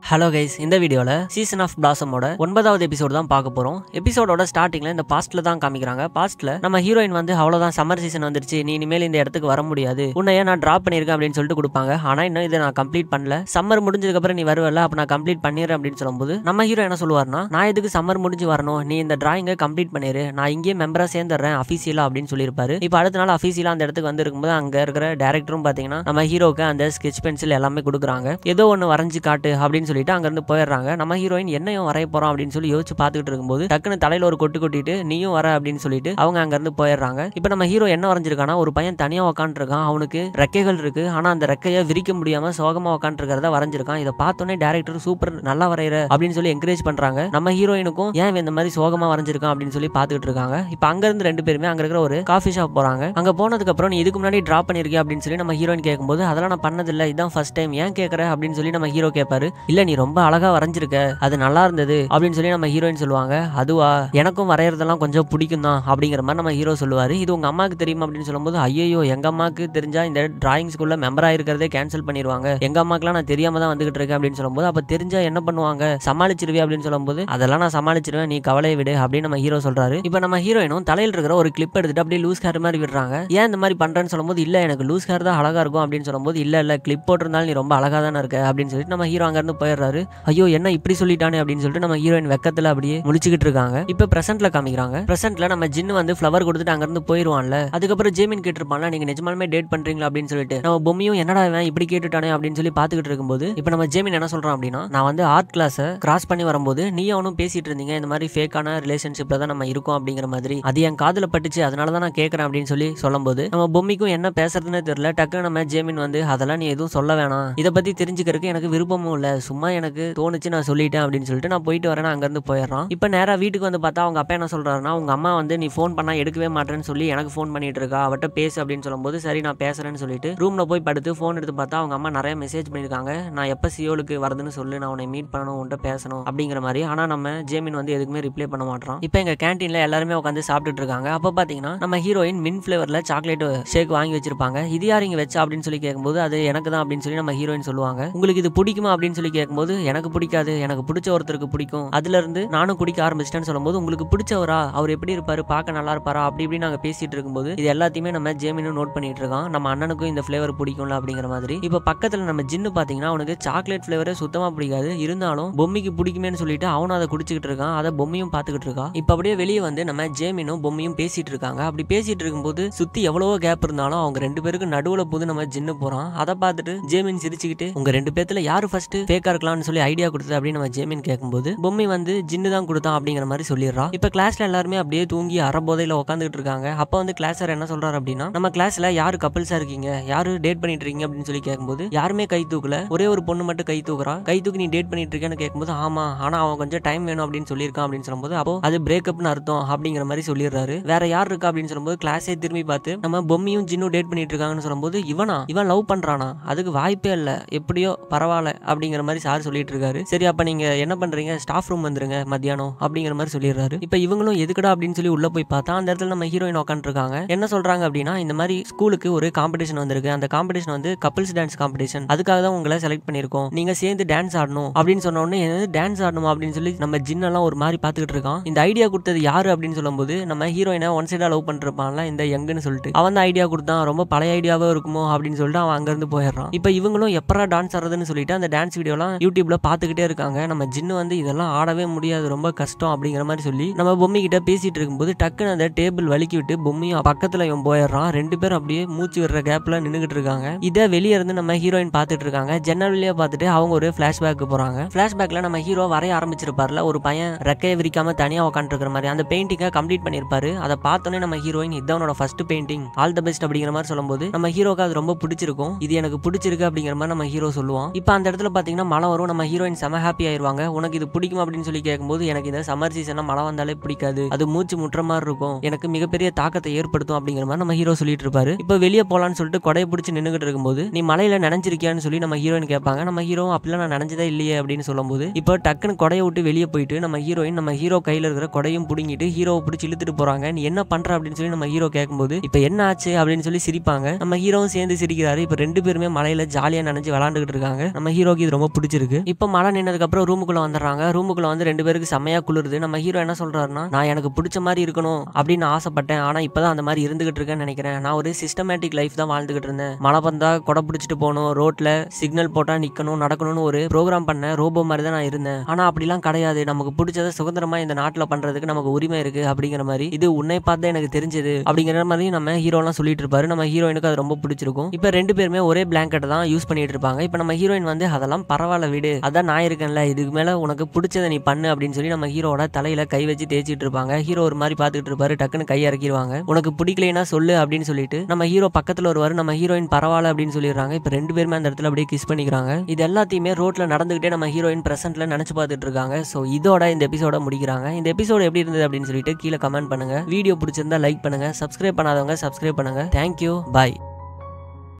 Hello guys, இந்த வீடியோவில் season of பிளாசமோட 9வது எபிசோடு தான் பார்க்க போகிறோம். எபிசோடோட ஸ்டார்டிங்கில் இந்த பாஸ்ட்டில் தான் காமிக்கிறாங்க. பாஸ்ட்டில் நம்ம ஹீரோயின் வந்து அவ்வளோதான், சம்மர் சீசன் வந்துருச்சு, நீ இனிமேல் இந்த இடத்துக்கு வர முடியாது, உன்னையே நான் ட்ராப் பண்ணியிருக்கேன் அப்படின்னு சொல்லிட்டு கொடுப்பாங்க. ஆனால் இன்னும் இதை நான் கம்ப்ளீட் பண்ணல, சம்மர் முடிஞ்சதுக்கப்புறம் நீ வருவல, அப்போ நான் கம்ப்ளீட் பண்ணிடுறேன் அப்படின்னு சொல்லும்போது நம்ம ஹீரோ என்ன சொல்லுவார்னா, நான் எதுக்கு சம்மர் முடிஞ்சு வரணும், நீ இந்த டிராயிங்கை கம்ப்ளீட் பண்ணிடு, நான் இங்கேயே மெம்பராக சேர்ந்துடுறேன் அஃபீஷியலாக அப்படின்னு சொல்லியிருப்பாரு. இப்போ அடுத்த நாள் அஃபீஷியலாக அந்த இடத்துக்கு வந்து இருக்கும்போது அங்கே இருக்கிற டேரக்டரும் பார்த்தீங்கன்னா நம்ம ஹீரோக்கு அந்த ஸ்கெட்ச் பென்சில் எல்லாமே கொடுக்குறாங்க. ஏதோ ஒன்று வரைஞ்சு காட்டு அப்படின்னு சொல்லிட்டு அங்கேருந்து போயிடுறாங்க. நம்ம ஹீரோயின் என்னையும் வரைய போறோம் அப்படின்னு சொல்லி யோசிச்சு பார்த்துட்டு இருக்கும்போது டக்குன்னு தலையில ஒரு கொட்டு கொட்டிட்டு நீயும் வர அப்படின்னு சொல்லிட்டு அவங்க அங்க இருந்து போயிடுறாங்க. இப்போ நம்ம ஹீரோ என்ன வரைஞ்சிருக்கானா, ஒரு பையன் தனியா உட்காந்துருக்கான், அவனுக்கு ரெக்கைகள் இருக்கு, ஆனா அந்த ரெக்கையை விரிக்க முடியாம சோகமா உட்காந்துருக்கிறத வரைஞ்சிருக்கான். இதை பார்த்தோன்னே டேரக்டர் சூப்பர், நல்லா வரைகிற அப்படின்னு சொல்லி என்கரேஜ் பண்றாங்க. நம்ம ஹீரோயினுக்கும் ஏன் இந்த மாதிரி சோகமா வரைஞ்சிருக்கான் அப்படின்னு சொல்லி பார்த்துட்டு இருக்காங்க. இப்போ அங்க இருந்து ரெண்டு பேருமே அங்க இருக்கிற ஒரு காஃபி ஷாப் போறாங்க. அங்க போனதுக்கு அப்புறம் நீ இதுக்கு முன்னாடி டிராப் பண்ணிருக்கிய அப்படின்னு சொல்லி நம்ம ஹீரோயின் கேட்கும்போது அதெல்லாம் நான் பண்ணதில்லை, இதான் ஃபர்ஸ்ட் டைம், ஏன் கேட்கற அப்படின்னு சொல்லி நம்ம ஹீரோ கேட்பாரு. இல்ல நீ ரொம்ப அழகா வரைஞ்சிருக்க, அது நல்லா இருந்தது அப்படின்னு சொல்லி நம்ம ஹீரோயின் சொல்லுவாங்க. அதுவா, எனக்கும் வரையறதெல்லாம் கொஞ்சம் பிடிக்கும் தான் அப்படிங்கிற மாதிரி நம்ம ஹீரோ சொல்லுவாரு. இது உங்க அம்மாக்கு தெரியுமா அப்படின்னு சொல்லும்போது, ஐயோ எங்க அம்மாக்கு தெரிஞ்சா இந்த டிராயிங் ஸ்கூல்ல மெம்பர் ஆயிருக்கிறதே கேன்சல் பண்ணிடுவாங்க, எங்க அம்மாக்கெல்லாம் நான் தெரியாம தான் வந்துகிட்டு இருக்கேன் அப்படின்னு சொல்லும்போது, அப்ப தெரிஞ்சா என்ன பண்ணுவாங்க, சமாளிச்சிருவே அப்படின்னு சொல்லும்போது, அதெல்லாம் நான் சமாளிச்சிருவேன், நீ கவலையை விடு அப்படின்னு நம்ம ஹீரோ சொல்றாரு. இப்ப நம்ம ஹீரோயினும் தலையில் இருக்கிற ஒரு கிளிப் எடுத்துட்டு அப்படியே லூஸ் ஹேர் மாதிரி விடுறாங்க. ஏன் இந்த மாதிரி பண்றேன்னு சொல்லும்போது, இல்ல எனக்கு லூஸ் ஹேர் தான் அழகா இருக்கும் அப்படின்னு சொல்லும்போது, இல்ல கிளிப் போட்டிருந்தாலும் நீ ரொம்ப அழகா தானே இருக்க அப்படின்னு சொல்லிட்டு நம்ம ஹீரோ அங்க இருந்து போயிடுறாரு. ஐயோ என்ன இப்படி சொல்லிட்டானே அப்படின்னு சொல்லிட்டு நம்ம ஹீரோயின் வெக்கத்துல அப்படியே முழிச்சுக்கிட்டு இருக்காங்க. இப்ப பிரசன்ட்ல காமிக்கிறாங்க. பிரசன்ட்ல நம்ம ஜின்னு வந்து ஃப்ளவர் கொடுத்துட்டு அங்க இருந்து போயிருவான்ல. அதுக்கப்புறம் ஜேமின் கேட்டிருப்பான்ல, நீங்க நிஜமாலுமே டேட் பண்றீங்களா அப்படின்னு சொல்லிட்டு நம்ம பொம்மியும் என்னடா இவன் இப்படி கேட்டுட்டானே அப்படின்னு சொல்லி பாத்துக்கிட்டு இருக்கும்போது இப்ப நம்ம ஜேமின் என்ன சொல்றான் அப்படின்னா, நான் வந்து ஆர்ட் கிளாஸை கிராஸ் பண்ணி வரும்போது நீ அவனும் பேசிட்டு இருந்தீங்க, இந்த மாதிரி ஃபேக்கான ரிலேஷன்ஷிப்ல தான் நம்ம இருக்கோம் அப்படிங்கிற மாதிரி, அது என் காதுல பட்டுச்சு, அதனாலதான் நான் கேட்கறேன் அப்படின்னு சொல்லி சொல்லும்போது நம்ம பொம்மிக்கும் என்ன பேசுறதுன்னு தெரியல. டக்குன்னு நம்ம ஜேமின் வந்து அதெல்லாம் நீ எதுவும் சொல்ல வேணாம், இதை பத்தி தெரிஞ்சுக்கிறதுக்கு எனக்கு விருப்பமும் இல்ல, சும்மா எனக்கு தோணுச்சு நான் சொல்லிட்டேன் அப்படின்னு சொல்லிட்டு நான் போயிட்டு வரேன் அங்க இருந்து போயிடுறான். இப்ப நேரா வீட்டுக்கு வந்து பார்த்தா அவங்க அப்பா என்ன சொல்றாருன்னா, உங்க அம்மா வந்து நீ ஃபோன் பண்ணா எடுக்கவே மாட்டேன்னு சொல்லி எனக்கு ஃபோன் பண்ணிட்டு இருக்கா, அவட்ட பேசு அப்படின்னு சொல்லும்போது சரி நான் பேசுறேன்னு சொல்லிட்டு ரூம்ல போய் படுத்து ஃபோன் எடுத்து பார்த்தா அவங்க அம்மா நிறைய மெசேஜ் பண்ணிருக்காங்க, நான் எப்ப சியோலுக்கு வருதுன்னு சொல்லு, நான் உன்னை மீட் பண்ணணும், உன்கிட்ட பேசணும் அப்படிங்கிற மாதிரி. ஆனா நம்ம ஜேமின் வந்து எதுக்குமே ரிப்ளை பண்ண மாட்டான். இப்போ எங்க கேண்டீன்ல எல்லாருமே உட்காந்து சாப்பிட்டுட்டு இருக்காங்க. அப்ப பாத்தீங்கன்னா நம்ம ஹீரோயின் மின் ஃபிளேவர்ல சாக்லேட் ஷேக் வாங்கி வச்சிருப்பாங்க. இது யார் இங்க வச்சா அப்படின்னு சொல்லி கேட்கும்போது அது எனக்கு தான் அப்படின்னு சொல்லி நம்ம ஹீரோயின் சொல்லுவாங்க. உங்களுக்கு இது பிடிக்குமா அப்படின்னு சொல்லி கேட்கும்போது எனக்கு பிடிக்காது, எனக்கு பிடிச்ச ஒருத்தருக்கு பிடிக்கும், அதுல இருந்து நானும் குடிக்க ஆரம்பிச்சிட்டேன்னு சொல்லும்போது உங்களுக்கு பிடிச்சவரா, அவர் எப்படி இருப்பாரு, பார்க்க நல்லா இருப்பாரா அப்படி இப்படி நாங்க பேசிட்டு இருக்கும்போது இது எல்லாத்தையுமே நம்ம ஜேமினும் நோட் பண்ணிட்டு இருக்கோம். நம்ம அண்ணனுக்கும் இந்த ஃபிளேவர் பிடிக்கும்ல அப்படிங்கிற மாதிரி. இப்ப பக்கத்துல நம்ம ஜின்னு பாத்தீங்கன்னா அவனுக்கு சாக்லேட் ஃபிளேவரே சுத்தமா பிடிக்காது, இருந்தாலும் பொம்மிக்கு பிடிக்குமேன்னு சொல்லிட்டு அவனும் அதை குடிச்சுக்கிட்டு இருக்கான், அதை பொம்மியும் பாத்துக்கிட்டு இருக்கா. இப்ப அப்படியே வெளியே வந்து நம்ம ஜேமினும் பொம்மியும் பேசிட்டு இருக்காங்க. அப்படி பேசிட்டு இருக்கும்போது சுத்தி எவ்வளவோ கேப் இருந்தாலும் அவங்க ரெண்டு பேருக்கு நடுவுல போது நம்ம ஜின்னு போறான். அதை பார்த்துட்டு ஜேமின் சிரிச்சுக்கிட்டு உங்க ரெண்டு பேத்துல யாரு ஃபர்ஸ்ட் ஃபேக்கா இருக்கலாம்னு சொல்லி ஐடியா கொடுத்தது அப்படின்னு நம்ம ஜேமின் கேட்கும்போது பொம்மி வந்து ஜின்னு தான் கொடுத்தான் அப்படிங்கிற மாதிரி சொல்லிடுறா. இப்ப கிளாஸ்ல எல்லாருமே அப்படியே தூங்கி அறபோதையில உட்காந்துட்டு இருக்காங்க. அப்ப வந்து கிளாஸ் சார் என்ன சொல்றாரு அப்படின்னா, நம்ம கிளாஸ்ல யாரு கப்பிள்ஸா இருக்கீங்க, யாரு டேட் பண்ணிட்டு இருக்கீங்க அப்படின்னு சொல்லி கேட்கும்போது யாருமே கை தூக்கல, ஒரே ஒரு பொண்ணு மட்டும் கை தூக்குறா. கை தூக்கி நீ டேட் பண்ணிட்டு இருக்கேன்னு கேட்கும்போது ஆமா, ஆனா அவன் கொஞ்சம் டைம் வேணும் அப்படின்னு சொல்லியிருக்கான் அப்படின்னு சொல்லும்போது அப்போ அது பிரேக்கப்னு அர்த்தம் அப்படிங்கிற மாதிரி சொல்லிடுறாரு. வேற யார் இருக்கா அப்படின்னு சொல்லும்போது கிளாஸே திரும்பி பார்த்து நம்ம பொம்மியும் ஜின்னும் டேட் பண்ணிட்டு இருக்காங்கன்னு சொல்லும்போது இவன் லவ் பண்றானா, அதுக்கு வாய்ப்பே இல்ல, எப்படியோ பரவாயில்ல அப்படிங்கிற மாதிரி சார் சொல்லிட்டு இருக்காரு. சரி அப்ப நீங்க என்ன பண்றீங்க, ஸ்டாஃப் ரூம் வந்துருங்க மத்தியானம் அப்படிங்கிற மாதிரி சொல்லிடுறாரு. இப்ப இவங்களும் எதுக்கடா அப்படின்னு சொல்லி உள்ள போய் பார்த்தா அந்த இடத்துல நம்ம ஹீரோயின் உட்காந்து இருக்காங்க. என்ன சொல்றாங்க அப்படின்னா, இந்த மாதிரி ஸ்கூலுக்கு ஒரு காம்படிஷன் வந்திருக்கு, அந்த காம்படிஷன் வந்து கப்பிள்ஸ் டான்ஸ் காம்படிஷன், அதுக்காக தான் உங்களை செலக்ட் பண்ணிருக்கோம், நீங்க சேர்ந்து டான்ஸ் ஆடணும் அப்படின்னு சொன்ன உடனே டான்ஸ் ஆடணும் அப்படின்னு சொல்லி நம்ம ஜின்னெல்லாம் ஒரு மாதிரி பாத்துக்கிட்டு இருக்கான். இந்த ஐடியா கொடுத்தது யாரு அப்படின்னு சொல்லும்போது நம்ம ஹீரோயினை ஒன் சைடா லவ் பண்ணிருப்பான்ல இந்த யங்குன்னு சொல்லிட்டு அவன் தான் ஐடியா கொடுத்தான், ரொம்ப பழைய ஐடியாவே இருக்குமோ அப்படின்னு சொல்லிட்டு அவன் அங்க இருந்து போயிடுறான். இப்ப இவங்களும் எப்பரா டான்ஸ் ஆடுறதுன்னு சொல்லிட்டு அந்த டான்ஸ் வீடியோலாம் யூடியூப்ல பாத்துக்கிட்டே இருக்காங்க. நம்ம ஜின்னு வந்து இதெல்லாம் ஆடவே முடியாது, ரொம்ப கஷ்டம் அப்படிங்கிற மாதிரி சொல்லி நம்ம பொம்மி கிட்ட பேசிட்டு இருக்கும்போது டக்குன்னு அந்த டேபிள் வலிக்கி விட்டு பொம்மியும் பக்கத்துல இவன் போயிடுறான். ரெண்டு பேரும் அப்படியே மூச்சு விடுற கேப்ல நின்னுகிட்டு இருக்காங்க. இதை வெளியே இருந்து நம்ம ஹீரோயின் பாத்துட்டு இருக்காங்க. ஜன்னல் வழியா பார்த்துட்டு அவங்க ஒரு பிளாஷ்பேக் போறாங்க. பிளாஷ்பேக்ல நம்ம ஹீரோ வரைய ஆரம்பிச்சிருப்பாருல, ஒரு பையன் ரெக்கையை விரிக்காம தனியா உட்காந்து இருக்கிற மாதிரி அந்த பெயிண்டிங்கை கம்ப்ளீட் பண்ணிருப்பாரு. அதை பார்த்தோன்னே நம்ம ஹீரோயின் இதான் உன்னோட first painting, all the best அப்படிங்கிற மாதிரி சொல்லும்போது நம்ம ஹீரோக்கு அது ரொம்ப பிடிச்சிருக்கும், இது எனக்கு பிடிச்சிருக்கு அப்படிங்கிற மாதிரி நம்ம ஹீரோ சொல்லுவான். இப்ப அந்த இடத்துல பாத்தீங்கன்னா மழை வரும். நம்ம ஹீரோயின் செம ஹாப்பி ஆயிருவாங்க. உனக்கு இது பிடிக்கும் அப்படின்னு சொல்லி கேட்கும்போது எனக்கு இந்த சம்மர் சீசன்ல மழை வந்தாலே பிடிக்காது, அது மூச்சு முட்டுற மாதிரி இருக்கும், எனக்கு மிகப்பெரிய தாக்கத்தை ஏற்படுத்தும் அப்படிங்கிற மாதிரி நம்ம ஹீரோ சொல்லிட்டு இருப்பாரு. இப்ப வெளியே போலான்னு சொல்லிட்டு கொடையை பிடிச்சி நின்னுகிட்டு இருக்கும்போது நீ மலையில நனைஞ்சிருக்கியான்னு சொல்லி நம்ம ஹீரோயின் கேட்பாங்க. நம்ம ஹீரோ அப்படிலாம் நான் நனைஞ்சதே இல்லையே அப்படின்னு சொல்லும்போது இப்போ டக்குன்னு கொடையை விட்டு வெளியே போயிட்டு நம்ம ஹீரோயின் நம்ம ஹீரோ கையில இருக்கிற கொடையும் பிடிங்கிட்டு ஹீரோவை பிடிச்சி இழுத்துட்டு போறாங்க. நீ என்ன பண்ற அப்படின்னு சொல்லி நம்ம ஹீரோ கேட்கும்போது இப்ப என்ன ஆச்சு அப்படின்னு சொல்லி சிரிப்பாங்க. நம்ம ஹீரோவும் சேர்ந்து சிரிக்கிறாரு. இப்ப ரெண்டு பேருமே மலையில ஜாலியா நனைஞ்சு விளாண்டுகிட்டு இருக்காங்க. நம்ம ஹீரோக்கு இது ரொம்ப பிடிச்சிருக்கு. பிடிச்சிருக்கு. இப்போ மழை நின்னதுக்கு அப்புறம் ரூமுக்குள்ள வந்துடுறாங்க. ரூமுக்குள்ள வந்து 2 பேருக்கு செமையா குளிருது. நம்ம ஹீரோ என்ன சொல்றாருன்னா, நான் எனக்கு பிடிச்ச மாதிரி இருக்கணும் அப்படின்னு ஆசைப்பட்டேன். ஆனா இப்பதான் அந்த மாதிரி இருந்துகிட்டு இருக்கேன்னு நினைக்கிறேன். நான் ஒரு சிஸ்டமேட்டிக் லைஃப் தான் வாழ்ந்துகிட்டு இருந்தேன். மழை வந்தா கொடை பிடிச்சிட்டு போகணும், ரோட்ல சிக்னல் போட்டா நிக்கணும், நடக்கணும்னு ஒரு ப்ரோக்ராம் பண்ண ரோபோ மாதிரி தான் நான் இருந்தேன். ஆனா அப்படிலாம் கிடையாது. நமக்கு பிடிச்சதை சுதந்திரமா இந்த நாட்டுல பண்றதுக்கு நமக்கு உரிமை இருக்கு அப்படிங்கிற மாதிரி, இது உன்னை பார்த்து எனக்கு தெரிஞ்சது அப்படிங்கிற மாதிரி நம்ம ஹீரோலாம் சொல்லிட்டு இருப்பாரு. நம்ம ஹீரோயினுக்கு அது ரொம்ப பிடிச்சிருக்கும். இப்ப 2 பேருமே ஒரே பிளாங்கெட் தான் யூஸ் பண்ணிட்டு இருப்பாங்க. இப்ப நம்ம ஹீரோயின் வந்து அதெல்லாம் பரவாயில்ல விடு, அதான் நான் இருக்கேன்ல, இதுக்கு மேல உனக்கு பிடிச்சதை நீ பண்ணு அப்படின்னு சொல்லி நம்ம ஹீரோட தலையில கை வச்சு தேய்ச்சிட்டு இருப்பாங்க. ஹீரோ ஒரு மாதிரி பாத்துட்டு இருப்பாரு. டக்குன்னு கை இறக்கிடுவாங்க. உனக்கு பிடிக்கலைன்னா சொல்லு அப்படின்னு சொல்லிட்டு நம்ம ஹீரோ பக்கத்துல வருவாரு. நம்ம ஹீரோயின் பரவாயில்ல அப்படின்னு சொல்லிடுறாங்க. இப்ப 2 பேருமே அந்த இடத்துல அப்படியே கிஸ் பண்ணிக்கிறாங்க. இது எல்லாத்தையுமே ரோட்ல நடந்துகிட்டே நம்ம ஹீரோயின் பிரசன்ட்ல நினைச்சு பார்த்துட்டு இருக்காங்க. சோ இதோட இந்த எபிசோட முடிக்கிறாங்க. இந்த எபிசோட் எப்படி இருந்தது அப்படின்னு சொல்லிட்டு கீழே கமெண்ட் பண்ணுங்க. வீடியோ பிடிச்சிருந்தா லைக் பண்ணுங்க. சப்ஸ்கிரைப் பண்ணாதவங்க சப்ஸ்கிரைப் பண்ணுங்க. தேங்க்யூ, பாய்.